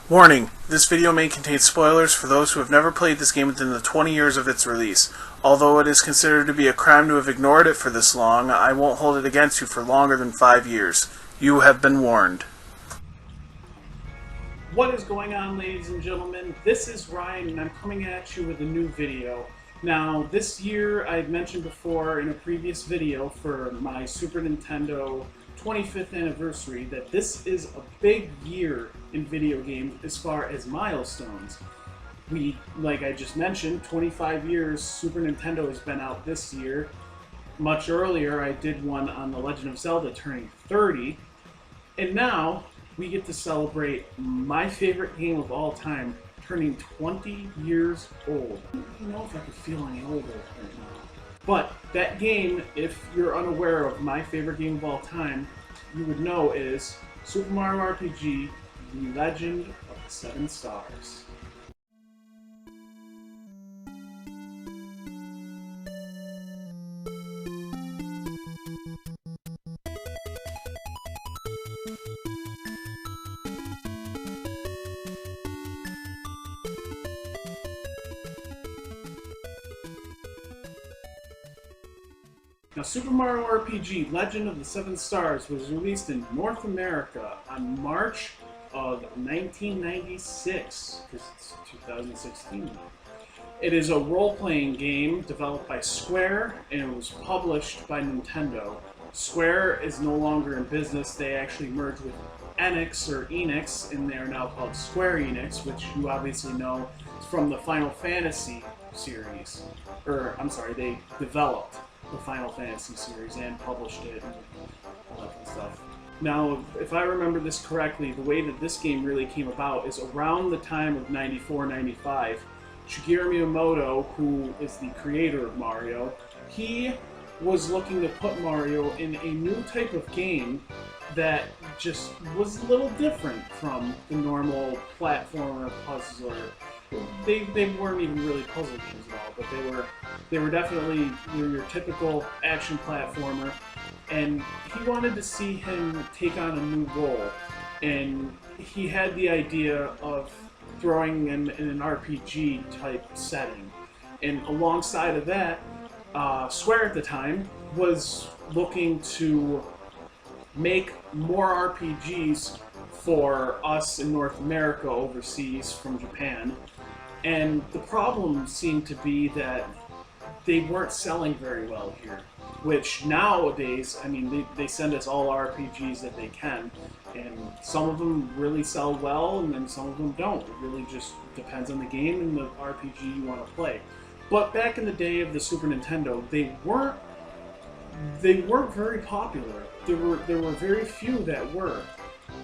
Warning, this video may contain spoilers for those who have never played this game within the 20 years of its release. Although it is considered to be a crime to have ignored it for this long, I won't hold it against you for longer than 5 years. You have been warned. What is going on, ladies and gentlemen? This is Ryan, and I'm coming at you with a new video. Now, this year, I've mentioned before in a previous video for my Super Nintendo 25th anniversary that this is a big year in video games as far as milestones. Like I just mentioned, 25 years Super Nintendo has been out this year. Much earlier, I did one on The Legend of Zelda turning 30. And now, we get to celebrate my favorite game of all time turning 20 years old. I don't know if I could feel any older right now. But that game, if you're unaware of my favorite game of all time, you would know is Super Mario RPG, The Legend of the Seven Stars. Now, Super Mario RPG Legend of the Seven Stars was released in North America on March of 1996, because it's 2016 now. It is a role-playing game developed by Square, and it was published by Nintendo. Square is no longer in business. They actually merged with Enix, and they are now called Square Enix, which you obviously know from the Final Fantasy series. They developed the Final Fantasy series and published it and all that kind of stuff. Now, if I remember this correctly, the way that this game really came about is around the time of 94-95, Shigeru Miyamoto, who is the creator of Mario, he was looking to put Mario in a new type of game that just was a little different from the normal platformer puzzler. They weren't even really puzzle games at all, but they were definitely your typical action platformer, and he wanted to see him take on a new role, and he had the idea of throwing in an RPG type setting, and alongside of that, Square at the time was looking to make more RPGs for us in North America overseas from Japan. And the problem seemed to be that they weren't selling very well here. Which nowadays, I mean, they send us all RPGs that they can. And some of them really sell well, and then some of them don't. It really just depends on the game and the RPG you want to play. But back in the day of the Super Nintendo, they weren't very popular. There were very few that were.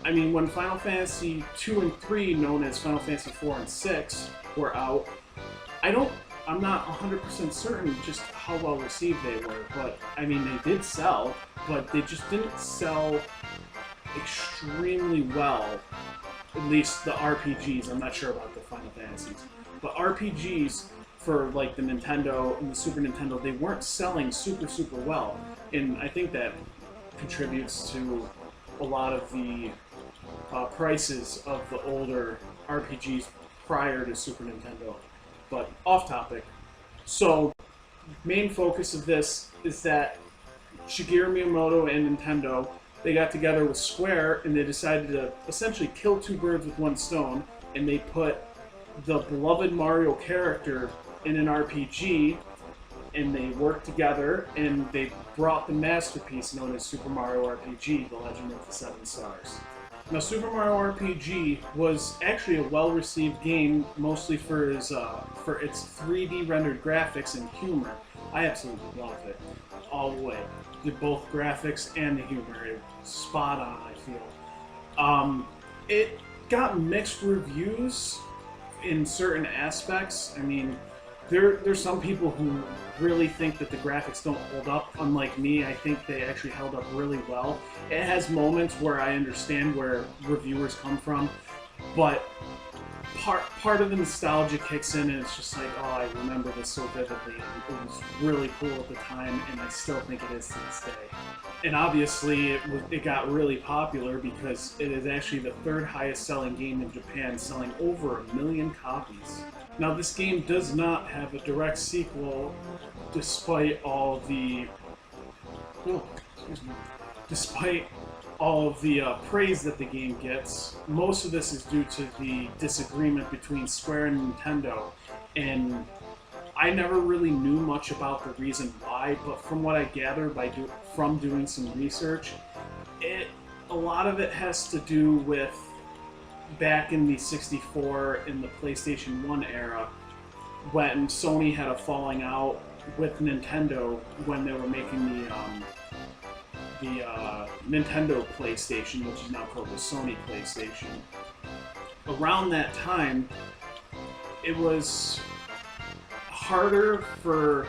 I mean, when Final Fantasy 2 and 3, known as Final Fantasy 4 and 6, were out, I'm not 100% certain just how well received they were, but I mean, they did sell, but they just didn't sell extremely well. At least the RPGs, I'm not sure about the Final Fantasies, but RPGs for like the Nintendo and the Super Nintendo, they weren't selling super well, and I think that contributes to a lot of the prices of the older RPGs prior to Super Nintendo. But off topic. So, main focus of this is that Shigeru Miyamoto and Nintendo, they got together with Square and they decided to essentially kill two birds with one stone, and they put the beloved Mario character in an RPG, and they worked together and they brought the masterpiece known as Super Mario RPG, The Legend of the Seven Stars. Now, Super Mario RPG was actually a well-received game, mostly for its 3D rendered graphics and humor. I absolutely love it, all the way. Both graphics and the humor, it was spot on, I feel. It got mixed reviews in certain aspects. I mean, there's some people who really think that the graphics don't hold up. Unlike me, I think they actually held up really well. It has moments where I understand where reviewers come from, but part of the nostalgia kicks in, and it's just like, oh, I remember this so vividly. And it was really cool at the time, and I still think it is to this day. And obviously, it got really popular because it is actually the third highest selling game in Japan, selling over 1 million copies. Now, this game does not have a direct sequel, despite all the despite all of the praise that the game gets. Most of this is due to the disagreement between Square and Nintendo, and I never really knew much about the reason why, but from what I gathered from doing some research, a lot of it has to do with back in the 64 and the PlayStation 1 era, when Sony had a falling out with Nintendo when they were making the Nintendo PlayStation, which is now called the Sony PlayStation. Around that time, it was harder for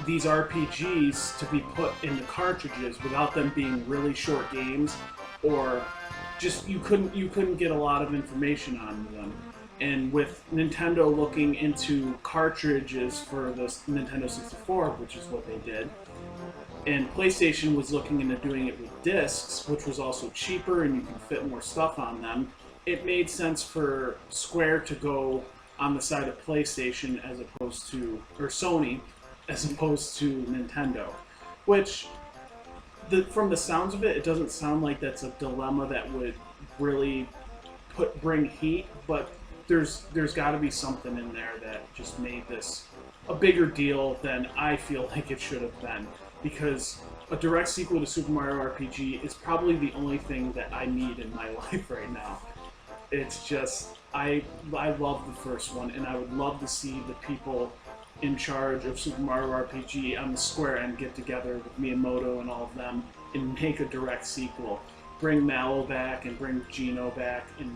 these RPGs to be put into cartridges without them being really short games, or just you couldn't get a lot of information on them. And with Nintendo looking into cartridges for the Nintendo 64, which is what they did, and PlayStation was looking into doing it with discs, which was also cheaper and you can fit more stuff on them, it made sense for Square to go on the side of PlayStation as opposed to, or Sony, as opposed to Nintendo. Which, from the sounds of it, it doesn't sound like that's a dilemma that would really bring heat, but there's got to be something in there that just made this a bigger deal than I feel like it should have been. Because a direct sequel to Super Mario RPG is probably the only thing that I need in my life right now. It's just, I love the first one, and I would love to see the people in charge of Super Mario RPG on the Square end get together with Miyamoto and all of them and make a direct sequel. Bring Mallow back and bring Geno back, and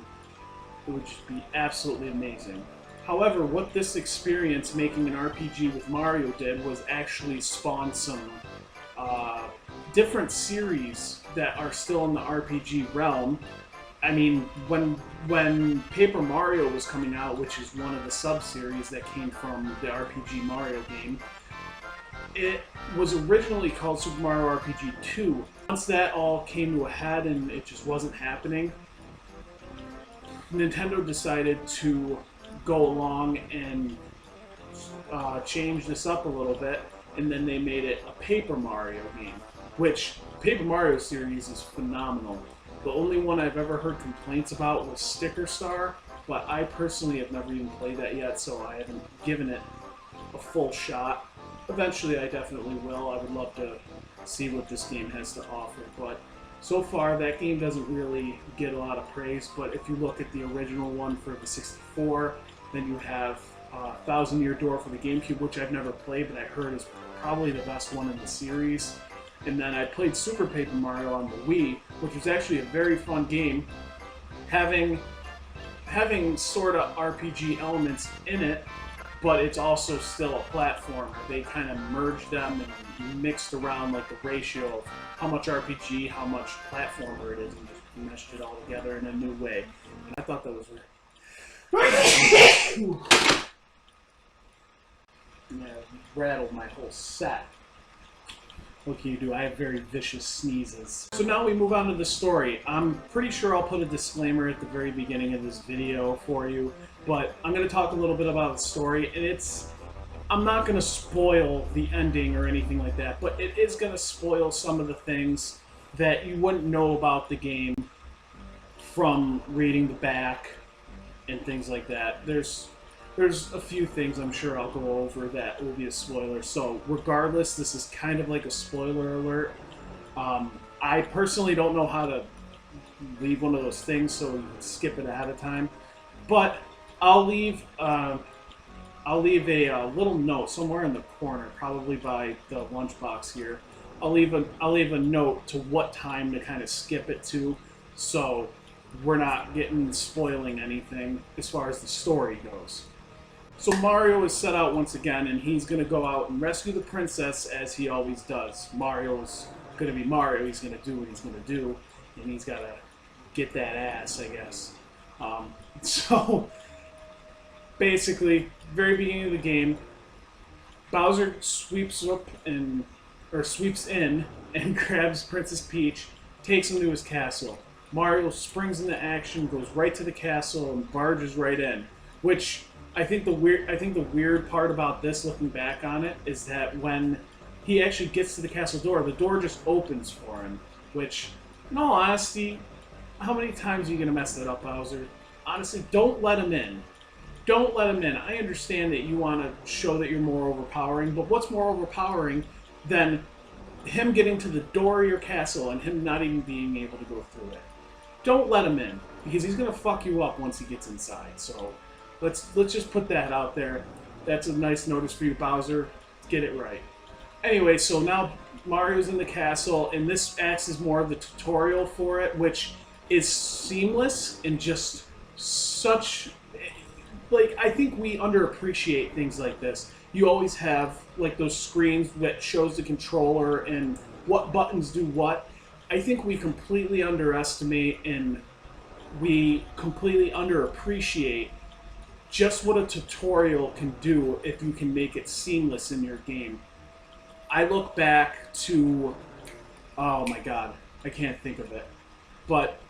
it would just be absolutely amazing. However, what this experience making an RPG with Mario did was actually spawn some different series that are still in the RPG realm. I mean, when Paper Mario was coming out, which is one of the sub-series that came from the RPG Mario game, it was originally called Super Mario RPG 2. Once that all came to a head and it just wasn't happening, Nintendo decided to go along and change this up a little bit, and then they made it a Paper Mario game, which Paper Mario series is phenomenal. The only one I've ever heard complaints about was Sticker Star, but I personally have never even played that yet, so I haven't given it a full shot. Eventually I definitely will. I would love to see what this game has to offer, but so far that game doesn't really get a lot of praise. But if you look at the original one for the 64, then you have Thousand Year Door for the GameCube, which I've never played, but I heard is probably the best one in the series. And then I played Super Paper Mario on the Wii, which was actually a very fun game, having sort of RPG elements in it, but it's also still a platformer. They kind of merged them and mixed around like the ratio of how much RPG, how much platformer it is, and just meshed it all together in a new way. And I thought that was yeah, rattled my whole set. What can you do? I have very vicious sneezes. So now we move on to the story. I'm pretty sure I'll put a disclaimer at the very beginning of this video for you, but I'm going to talk a little bit about the story, and I'm not going to spoil the ending or anything like that, but it is going to spoil some of the things that you wouldn't know about the game from reading the back and things like that. There's a few things I'm sure I'll go over that will be a spoiler. So regardless, this is kind of like a spoiler alert. I personally don't know how to leave one of those things, so you can skip it ahead of time. But I'll leave a little note somewhere in the corner, probably by the lunchbox here. I'll leave a note to what time to kind of skip it to, so we're not spoiling anything as far as the story goes. So Mario is set out once again, and he's going to go out and rescue the princess as he always does. Mario's going to be Mario. He's going to do what he's going to do, and he's got to get that ass, I guess. So basically, very beginning of the game, Bowser sweeps in and grabs Princess Peach, takes him to his castle. Mario springs into action, goes right to the castle, and barges right in. Which I think the weird part about this, looking back on it, is that when he actually gets to the door just opens for him. Which, in all honesty, how many times are you gonna mess that up, Bowser? Honestly, don't let him in. Don't let him in. I understand that you want to show that you're more overpowering, but what's more overpowering than him getting to the door of your castle and him not even being able to go through it? Don't let him in, because he's gonna fuck you up once he gets inside. So let's just put that out there. That's a nice notice for you, Bowser. Get it right. Anyway, so now Mario's in the castle, and this acts as more of the tutorial for it, which is seamless and just such... Like, I think we underappreciate things like this. You always have, like, those screens that shows the controller and what buttons do what. I think we completely underestimate and we completely underappreciate just what a tutorial can do if you can make it seamless in your game. I look back to... Oh my god, I can't think of it. But...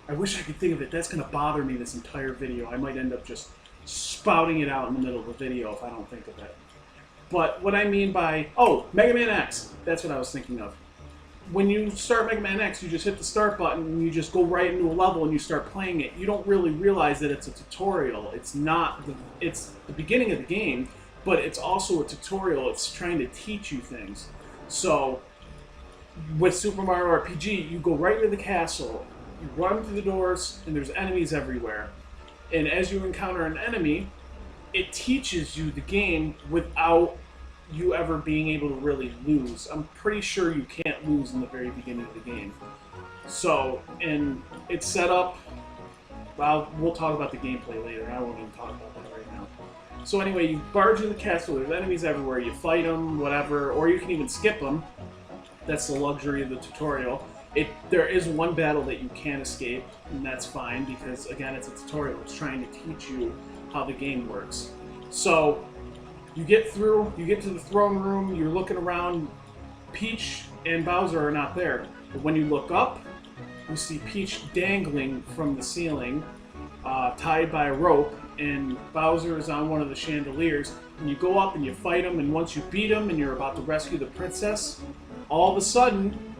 I wish I could think of it. That's going to bother me this entire video. I might end up just spouting it out in the middle of the video if I don't think of it. But what I mean by... Oh, Mega Man X. That's what I was thinking of. When you start Mega Man X, you just hit the start button and you just go right into a level and you start playing it. You don't really realize that it's a tutorial. It's not... It's the beginning of the game, but it's also a tutorial. It's trying to teach you things. So, with Super Mario RPG, you go right into the castle. You run through the doors, and there's enemies everywhere. And as you encounter an enemy, it teaches you the game without you ever being able to really lose. I'm pretty sure you can't lose in the very beginning of the game. So, and it's set up... Well, we'll talk about the gameplay later. I won't even talk about that right now. So anyway, you barge in the castle, there's enemies everywhere. You fight them, whatever, or you can even skip them. That's the luxury of the tutorial. There is one battle that you can escape, and that's fine, because, again, it's a tutorial. It's trying to teach you how the game works. So, you get through, you get to the throne room, you're looking around, Peach and Bowser are not there. But when you look up, you see Peach dangling from the ceiling, tied by a rope, and Bowser is on one of the chandeliers. And you go up and you fight him, and once you beat him and you're about to rescue the princess, all of a sudden...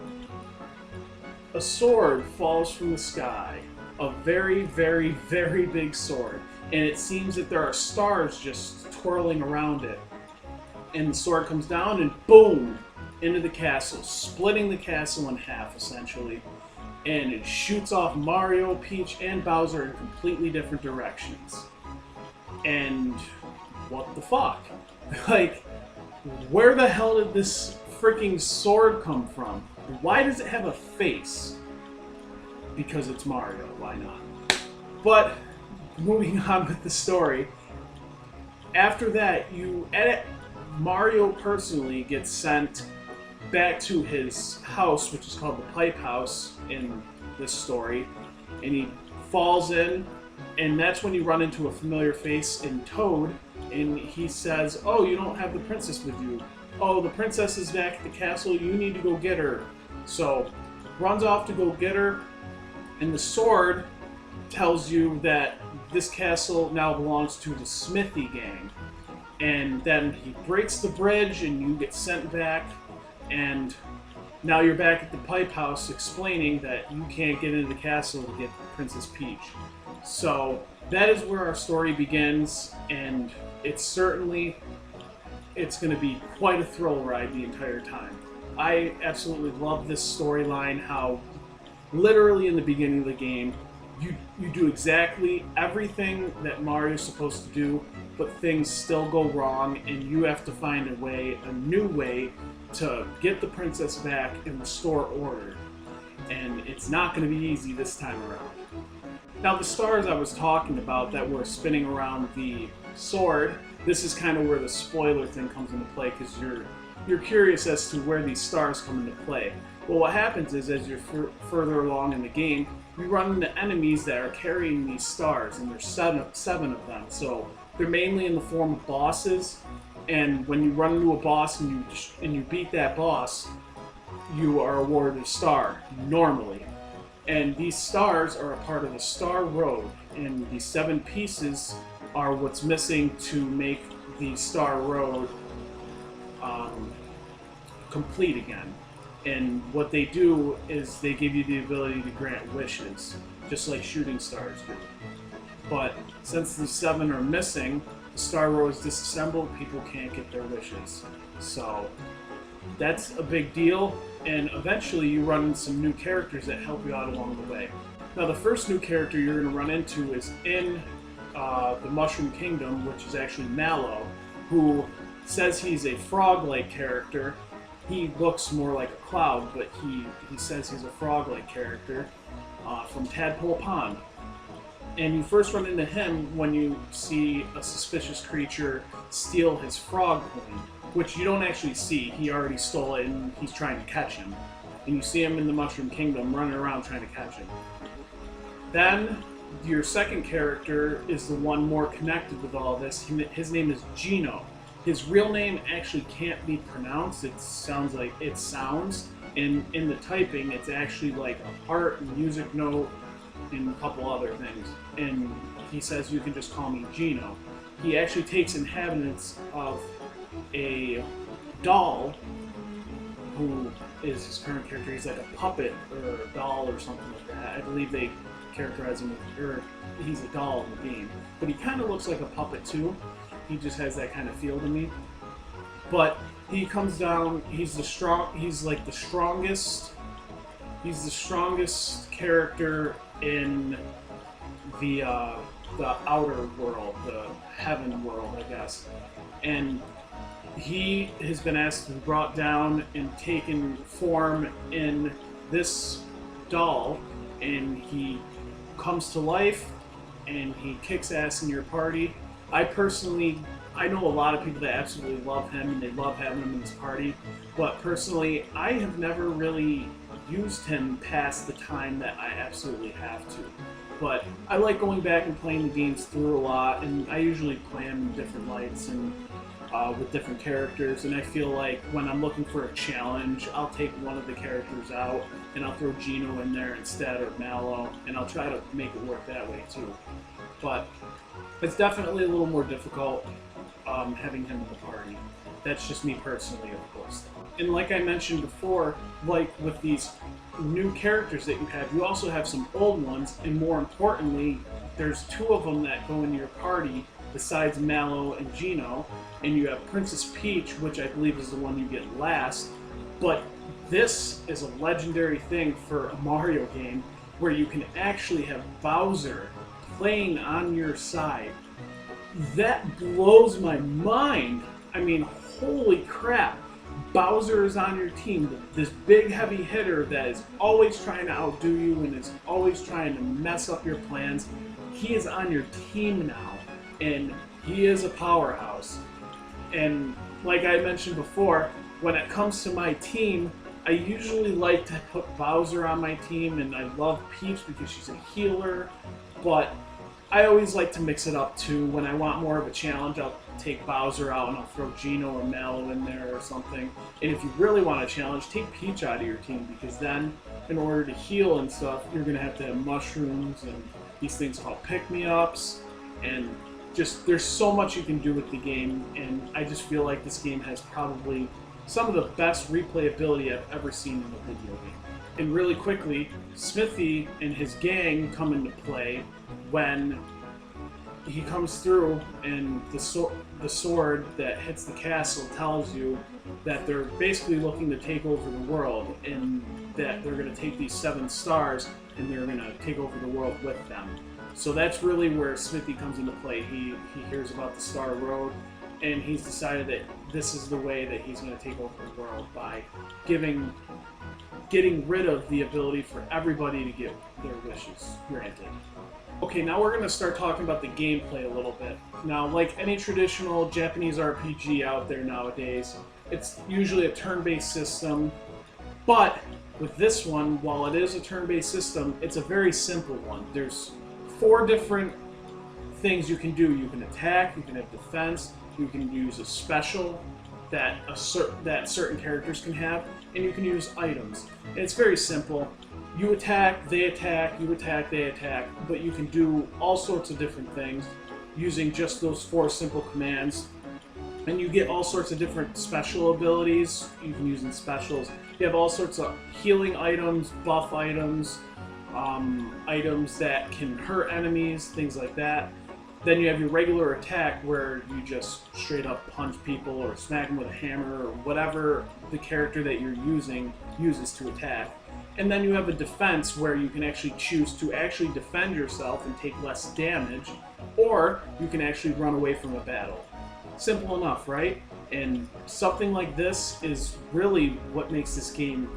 a sword falls from the sky. A very, very, very big sword. And it seems that there are stars just twirling around it. And the sword comes down and boom! Into the castle, splitting the castle in half, essentially. And it shoots off Mario, Peach, and Bowser in completely different directions. And what the fuck? Like, where the hell did this freaking sword come from? Why does it have a face? Because it's Mario, why not? But, moving on with the story, after that, Mario personally gets sent back to his house, which is called the Pipe House in this story, and he falls in, and that's when you run into a familiar face in Toad, and he says, "Oh, you don't have the princess with you. Oh, the princess is back at the castle, you need to go get her." So, runs off to go get her, and the sword tells you that this castle now belongs to the Smithy gang. And then he breaks the bridge, and you get sent back, and now you're back at the Pipe House explaining that you can't get into the castle to get Princess Peach. So, that is where our story begins, and it's going to be quite a thrill ride the entire time. I absolutely love this storyline, how literally in the beginning of the game, you do exactly everything that Mario's supposed to do, but things still go wrong, and you have to find a new way to get the princess back and restore order. And it's not going to be easy this time around. Now, the stars I was talking about that were spinning around the sword, this is kind of where the spoiler thing comes into play, because you're curious as to where these stars come into play. Well, what happens is, as you're further along in the game, you run into enemies that are carrying these stars, and there's seven of them. So they're mainly in the form of bosses, and when you run into a boss and you beat that boss, you are awarded a star normally. And these stars are a part of the Star Road, and these 7 pieces are what's missing to make the Star Road complete again. And what they do is they give you the ability to grant wishes, just like shooting stars do. But since the 7 are missing, the Star Road is disassembled, people can't get their wishes. So that's a big deal, and eventually you run into some new characters that help you out along the way. Now the first new character you're going to run into is in the Mushroom Kingdom, which is actually Mallow, who says he's a frog-like character. He looks more like a cloud, but he says he's a frog-like character from Tadpole Pond. And you first run into him when you see a suspicious creature steal his frog coin, which you don't actually see. He already stole it and he's trying to catch him. And you see him in the Mushroom Kingdom running around trying to catch him. Then your second character is the one more connected with all this. His name is Gino. His real name actually can't be pronounced. It sounds like it sounds. And in the typing, it's actually like a heart, and music note, and a couple other things. And he says you can just call me Gino. He actually takes inhabitants of a doll who is his current character. He's like a puppet or a doll or something like that. I believe they characterize him, or he's a doll in the game. But he kind of looks like a puppet too. He just has that kind of feel to me. But he comes down. He's like the strongest. He's the strongest character in the outer world, the heaven world, I guess. And he has been asked to be brought down and taken form in this doll, and he comes to life and he kicks ass in your party. I know a lot of people that absolutely love him and they love having him in this party, but personally, I have never really used him past the time that I absolutely have to. But I like going back and playing the games through a lot, and I usually play them in different lights and with different characters, and I feel like when I'm looking for a challenge, I'll take one of the characters out and I'll throw Gino in there instead, or Mallow, and I'll try to make it work that way too. But it's definitely a little more difficult having him in the party. That's just me personally, of course. And like I mentioned before, like with these new characters that you have, you also have some old ones, and more importantly, there's 2 of them that go into your party besides Mallow and Gino, and you have Princess Peach, which I believe is the one you get last. But this is a legendary thing for a Mario game where you can actually have Bowser playing on your side. That blows my mind. I mean, holy crap. Bowser is on your team, this big heavy hitter that is always trying to outdo you and is always trying to mess up your plans. He is on your team now, and he is a powerhouse. And like I mentioned before, when it comes to my team, I usually like to put Bowser on my team, and I love Peach because she's a healer, but I always like to mix it up too. When I want more of a challenge, I'll take Bowser out and I'll throw Gino or Mallow in there or something. And if you really want a challenge, take Peach out of your team, because then in order to heal and stuff, you're going to have mushrooms and these things called pick-me-ups, and just there's so much you can do with the game, and I just feel like this game has probably some of the best replayability I've ever seen in a video game. And really quickly, Smithy and his gang come into play when he comes through, and the sword that hits the castle tells you that they're basically looking to take over the world, and that they're going to take these 7 stars and they're going to take over the world with them. So that's really where Smithy comes into play. He hears about the Star Road, and he's decided that this is the way that he's going to take over the world, by getting rid of the ability for everybody to get their wishes granted. Okay, now we're going to start talking about the gameplay a little bit. Now, like any traditional Japanese RPG out there nowadays, it's usually a turn-based system, but With this one, while it is a turn-based system, it's a very simple one. There's 4 different things you can do. You can attack, you can have defense, you can use a special that certain characters can have, and you can use items. And it's very simple. You attack, they attack, you attack, they attack, but you can do all sorts of different things using just those 4 simple commands. And you get all sorts of different special abilities you can use in specials. You have all sorts of healing items, buff items, items that can hurt enemies, things like that. Then you have your regular attack where you just straight up punch people or smack them with a hammer or whatever the character that you're using uses to attack. And then you have a defense where you can actually choose to actually defend yourself and take less damage, or you can actually run away from a battle. Simple enough, right? And something like this is really what makes this game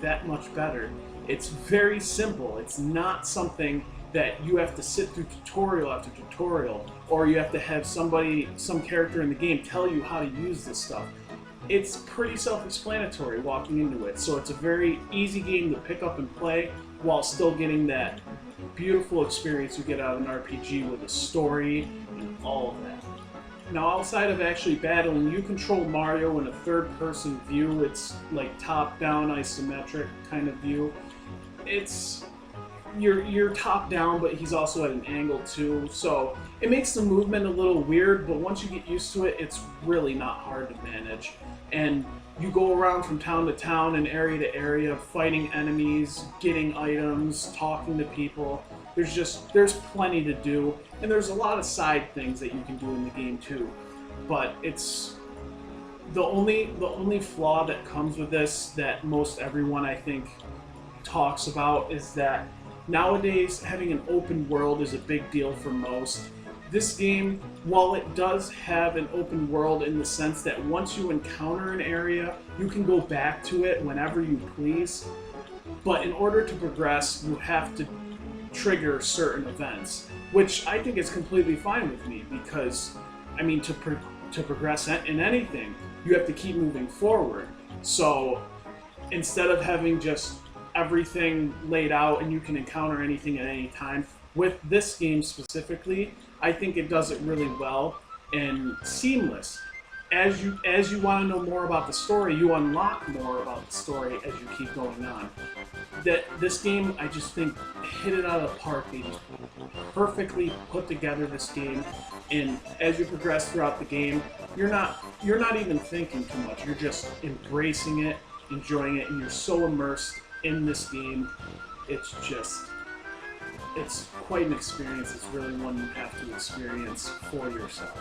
that much better. It's very simple. It's not something that you have to sit through tutorial after tutorial, or you have to have some character in the game tell you how to use this stuff. It's pretty self-explanatory walking into it, so it's a very easy game to pick up and play while still getting that beautiful experience you get out of an RPG with a story and all of that. Now, outside of actually battling, you control Mario in a third-person view. It's like top-down, isometric kind of view. You're top-down, but he's also at an angle too, so it makes the movement a little weird, but once you get used to it, it's really not hard to manage. And you go around from town to town and area to area, fighting enemies, getting items, talking to people. There's plenty to do, and there's a lot of side things that you can do in the game too. But it's the only flaw that comes with this that most everyone, I think, talks about is that nowadays having an open world is a big deal for most. This game, while it does have an open world in the sense that once you encounter an area, you can go back to it whenever you please, but in order to progress, you have to trigger certain events, which I think is completely fine with me because, I mean, to progress in anything, you have to keep moving forward. So instead of having just everything laid out and you can encounter anything at any time, with this game specifically, I think it does it really well and seamless. As you want to know more about the story, you unlock more about the story as you keep going on. This game, I just think, hit it out of the park. They just perfectly put together this game, and as you progress throughout the game, you're not even thinking too much. You're just embracing it, enjoying it, and you're so immersed in this game. It's quite an experience. It's really one you have to experience for yourself.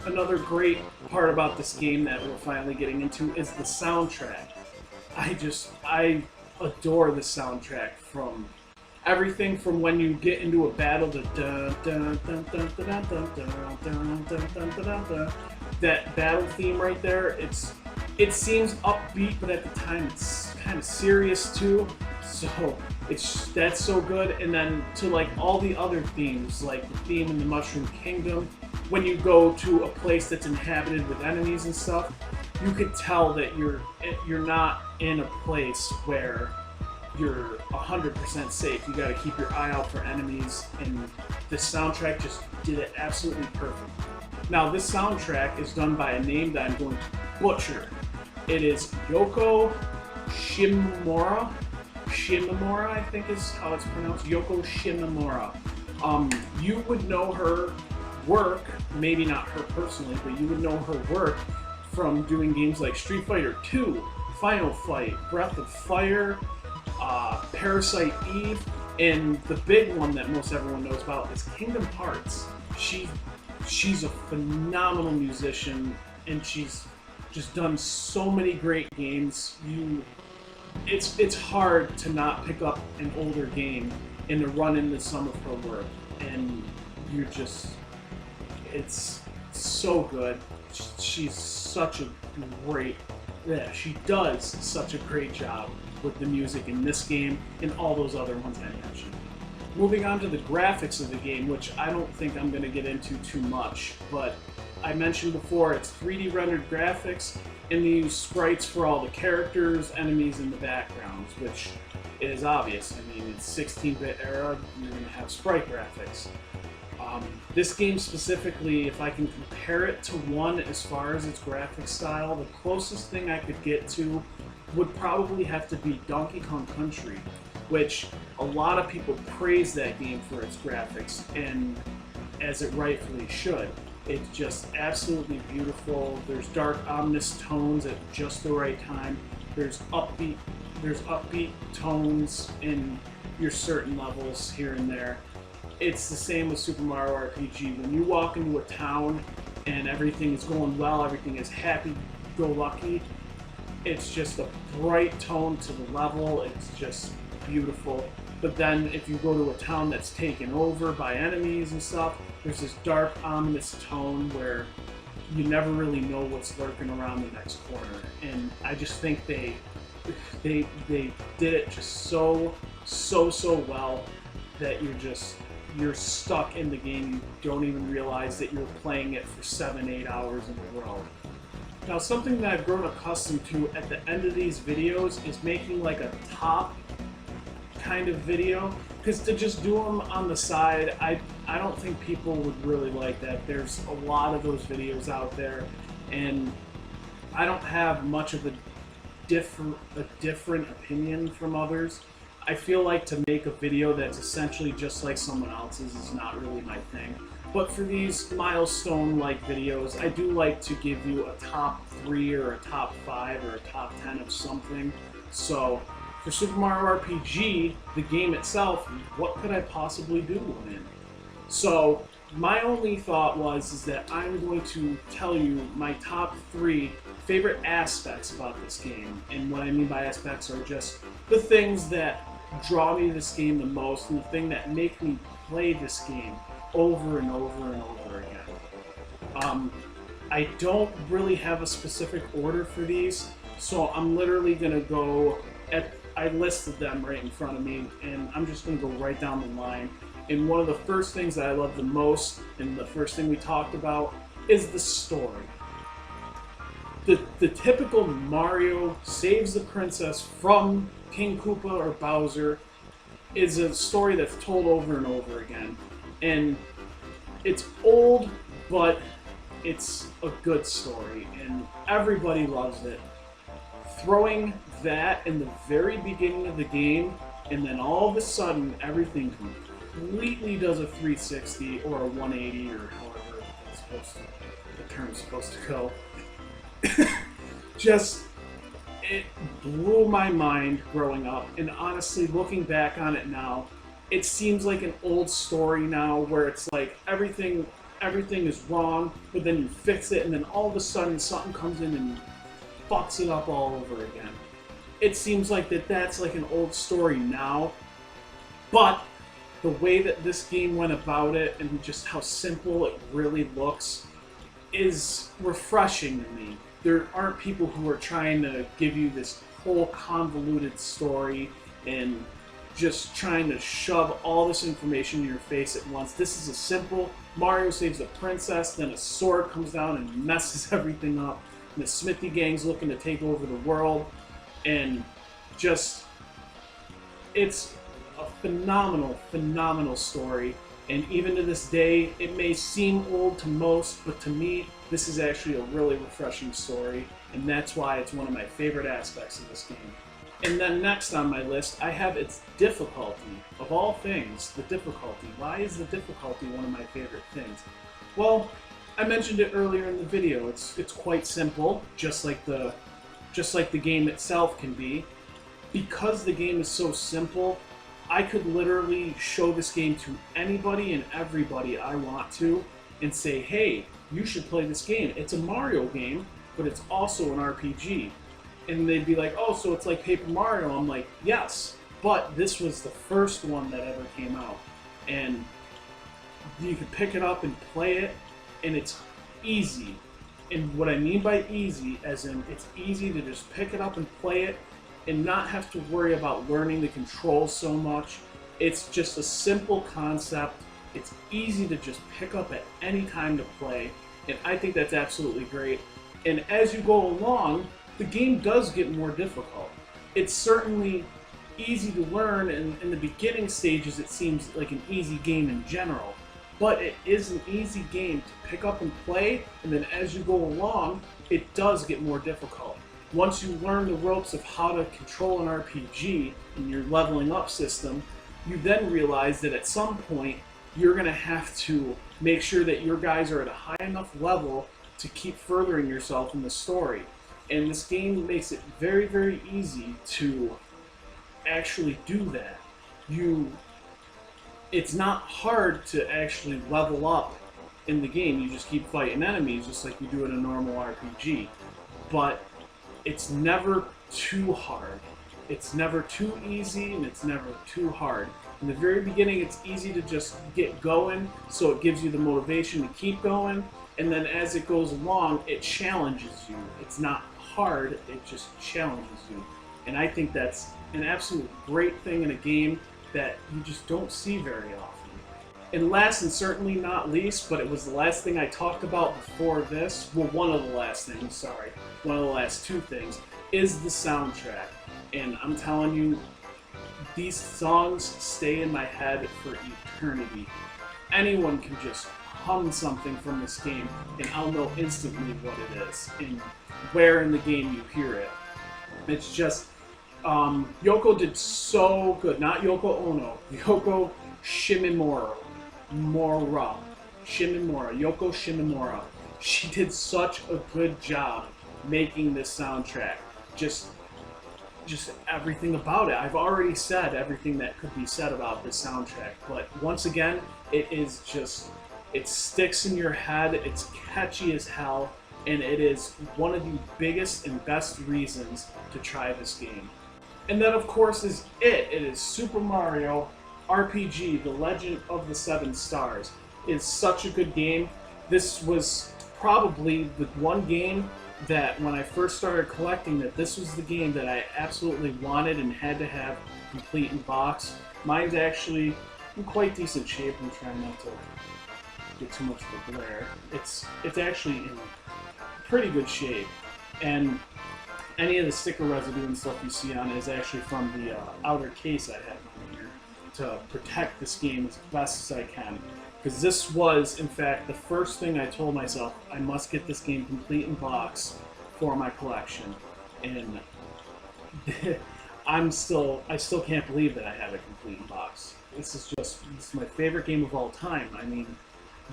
Another great part about this game that we're finally getting into is the soundtrack. I adore the soundtrack, from everything from when you get into a battle to that battle theme right there. It seems upbeat, but at the time it's kind of serious too. So that's so good. And then to like all the other themes, like the theme in the Mushroom Kingdom, when you go to a place that's inhabited with enemies and stuff, you could tell that you're not in a place where you're 100% safe. You got to keep your eye out for enemies, and the soundtrack just did it absolutely perfect. Now, this soundtrack is done by a name that I'm going to butcher. It is Yoko Shimomura. Shimomura, I think is how it's pronounced. Yoko Shimomura. You would know her work, maybe not her personally, but you would know her work from doing games like Street Fighter II, Final Fight, Breath of Fire, Parasite Eve, and the big one that most everyone knows about is Kingdom Hearts. She's a phenomenal musician, and she's just done so many great games. It's hard to not pick up an older game and to run into some of her work, and it's so good. She's such a great, she does such a great job with the music in this game and all those other ones I mentioned. Moving on to the graphics of the game, which I don't think I'm going to get into too much, but I mentioned before, it's 3D rendered graphics, and they use sprites for all the characters, enemies, and the backgrounds, which is obvious. I mean, it's 16-bit era, you're going to have sprite graphics. This game specifically, if I can compare it to one as far as its graphic style, the closest thing I could get to would probably have to be Donkey Kong Country, which a lot of people praise that game for its graphics, and as it rightfully should. It's just absolutely beautiful. There's dark, ominous tones at just the right time. There's upbeat tones in your certain levels here and there. It's the same with Super Mario RPG. When you walk into a town and everything is going well, everything is happy-go-lucky, it's just a bright tone to the level. It's just beautiful. But then if you go to a town that's taken over by enemies and stuff, there's this dark, ominous tone where you never really know what's lurking around the next corner. And I just think they did it just so well that you're stuck in the game. You don't even realize that you're playing it for 7-8 hours in a row. Now, something that I've grown accustomed to at the end of these videos is making like a top kind of video, because to just do them on the side, I don't think people would really like that. There's a lot of those videos out there, and I don't have much of a different opinion from others. I feel like to make a video that's essentially just like someone else's is not really my thing. But for these milestone-like videos, I do like to give you a top 3 or a top 5 or a top 10 of something. So for Super Mario RPG, the game itself, what could I possibly do in it? So my only thought is that I'm going to tell you my top 3 favorite aspects about this game. And what I mean by aspects are just the things that draw me to this game the most, and the thing that make me play this game over and over and over again. I don't really have a specific order for these, so I'm literally going to go I listed them right in front of me, and I'm just going to go right down the line. And one of the first things that I love the most, and the first thing we talked about, is the story. The typical Mario saves the princess from King Koopa or Bowser is a story that's told over and over again. And it's old, but it's a good story, and everybody loves it. Throwing that in the very beginning of the game, and then all of a sudden everything completely does a 360 or a 180 or however the term's supposed to go. Just, it blew my mind growing up, and honestly, looking back on it now, it seems like an old story now where it's like everything is wrong, but then you fix it, and then all of a sudden something comes in and fucks it up all over again. It seems like that's like an old story now, but the way that this game went about it and just how simple it really looks is refreshing to me. There aren't people who are trying to give you this whole convoluted story and just trying to shove all this information in your face at once. This is a simple, Mario saves a princess, then a sword comes down and messes everything up, and the Smithy gang's looking to take over the world, and just, it's a phenomenal story. And even to this day, it may seem old to most, but to me, this is actually a really refreshing story, and that's why it's one of my favorite aspects of this game. And then next on my list, I have its difficulty. Of all things, the difficulty. Why is the difficulty one of my favorite things? Well, I mentioned it earlier in the video. It's quite simple, just like the game itself can be. Because the game is so simple, I could literally show this game to anybody and everybody I want to and say, hey, you should play this game. It's a Mario game, but it's also an RPG. And they'd be like, oh, so it's like Paper Mario. I'm like, yes, but this was the first one that ever came out. And you could pick it up and play it, and it's easy. And what I mean by easy, as in it's easy to just pick it up and play it and not have to worry about learning the controls so much. It's just a simple concept. It's easy to just pick up at any time to play. And I think that's absolutely great. And as you go along, the game does get more difficult. It's certainly easy to learn, and in the beginning stages it seems like an easy game in general. But it is an easy game to pick up and play, and then as you go along, it does get more difficult. Once you learn the ropes of how to control an RPG and your leveling up system, you then realize that at some point you're going to have to make sure that your guys are at a high enough level to keep furthering yourself in the story. And this game makes it very, very easy to actually do that. It's not hard to actually level up in the game. You just keep fighting enemies just like you do in a normal RPG. But it's never too hard. It's never too easy, and it's never too hard. In the very beginning, it's easy to just get going, so it gives you the motivation to keep going, and then as it goes along, it challenges you. It's not hard, it just challenges you. And I think that's an absolute great thing in a game that you just don't see very often. And last and certainly not least, but it was the last thing I talked about before this, well, one of the last things, sorry, one of the last two things, is the soundtrack. And I'm telling you, these songs stay in my head for eternity. Anyone can just hum something from this game, and I'll know instantly what it is, and where in the game you hear it. It's just, Yoko did so good. Not Yoko Ono, Yoko Shimomura. Yoko Shimomura. She did such a good job making this soundtrack. Just everything about it. I've already said everything that could be said about this soundtrack, but once again, it is just, it sticks in your head, it's catchy as hell, and it is one of the biggest and best reasons to try this game. And that, of course, is it. It is Super Mario RPG, The Legend of the Seven Stars. It's such a good game. This was probably the one game that when I first started collecting, that this was the game that I absolutely wanted and had to have complete in box. Mine's actually in quite decent shape. I'm trying not to get too much of a glare. It's actually in pretty good shape, and any of the sticker residue and stuff you see on it is actually from the outer case I have on here to protect this game as best as I can. Because this was, in fact, the first thing I told myself, I must get this game complete in box for my collection. And I still can't believe that I have it complete in box. This is my favorite game of all time. I mean,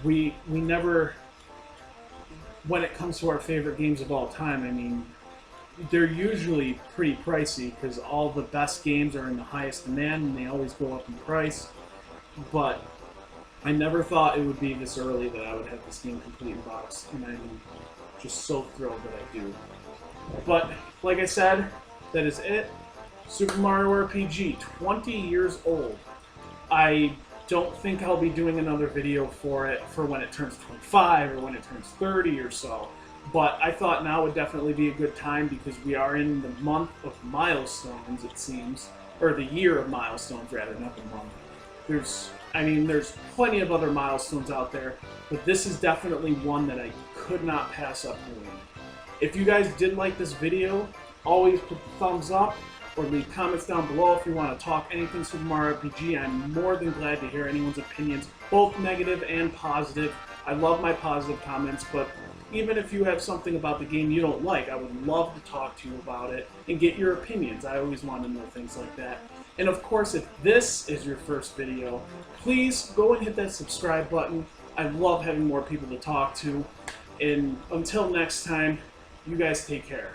we never, when it comes to our favorite games of all time, I mean, they're usually pretty pricey because all the best games are in the highest demand and they always go up in price. But I never thought it would be this early that I would have this game complete in box, and I'm just so thrilled that I do. But, like I said, that is it. Super Mario RPG, 20 years old. I don't think I'll be doing another video for it for when it turns 25 or when it turns 30 or so. But I thought now would definitely be a good time because we are in the month of milestones, it seems. Or the year of milestones, rather, not the month. There's plenty of other milestones out there, but this is definitely one that I could not pass up doing. If you guys did like this video, always put the thumbs up or leave comments down below if you want to talk anything Super Mario RPG. I'm more than glad to hear anyone's opinions, both negative and positive. I love my positive comments, but even if you have something about the game you don't like, I would love to talk to you about it and get your opinions. I always want to know things like that. And of course, if this is your first video, please go and hit that subscribe button. I love having more people to talk to. And until next time, you guys take care.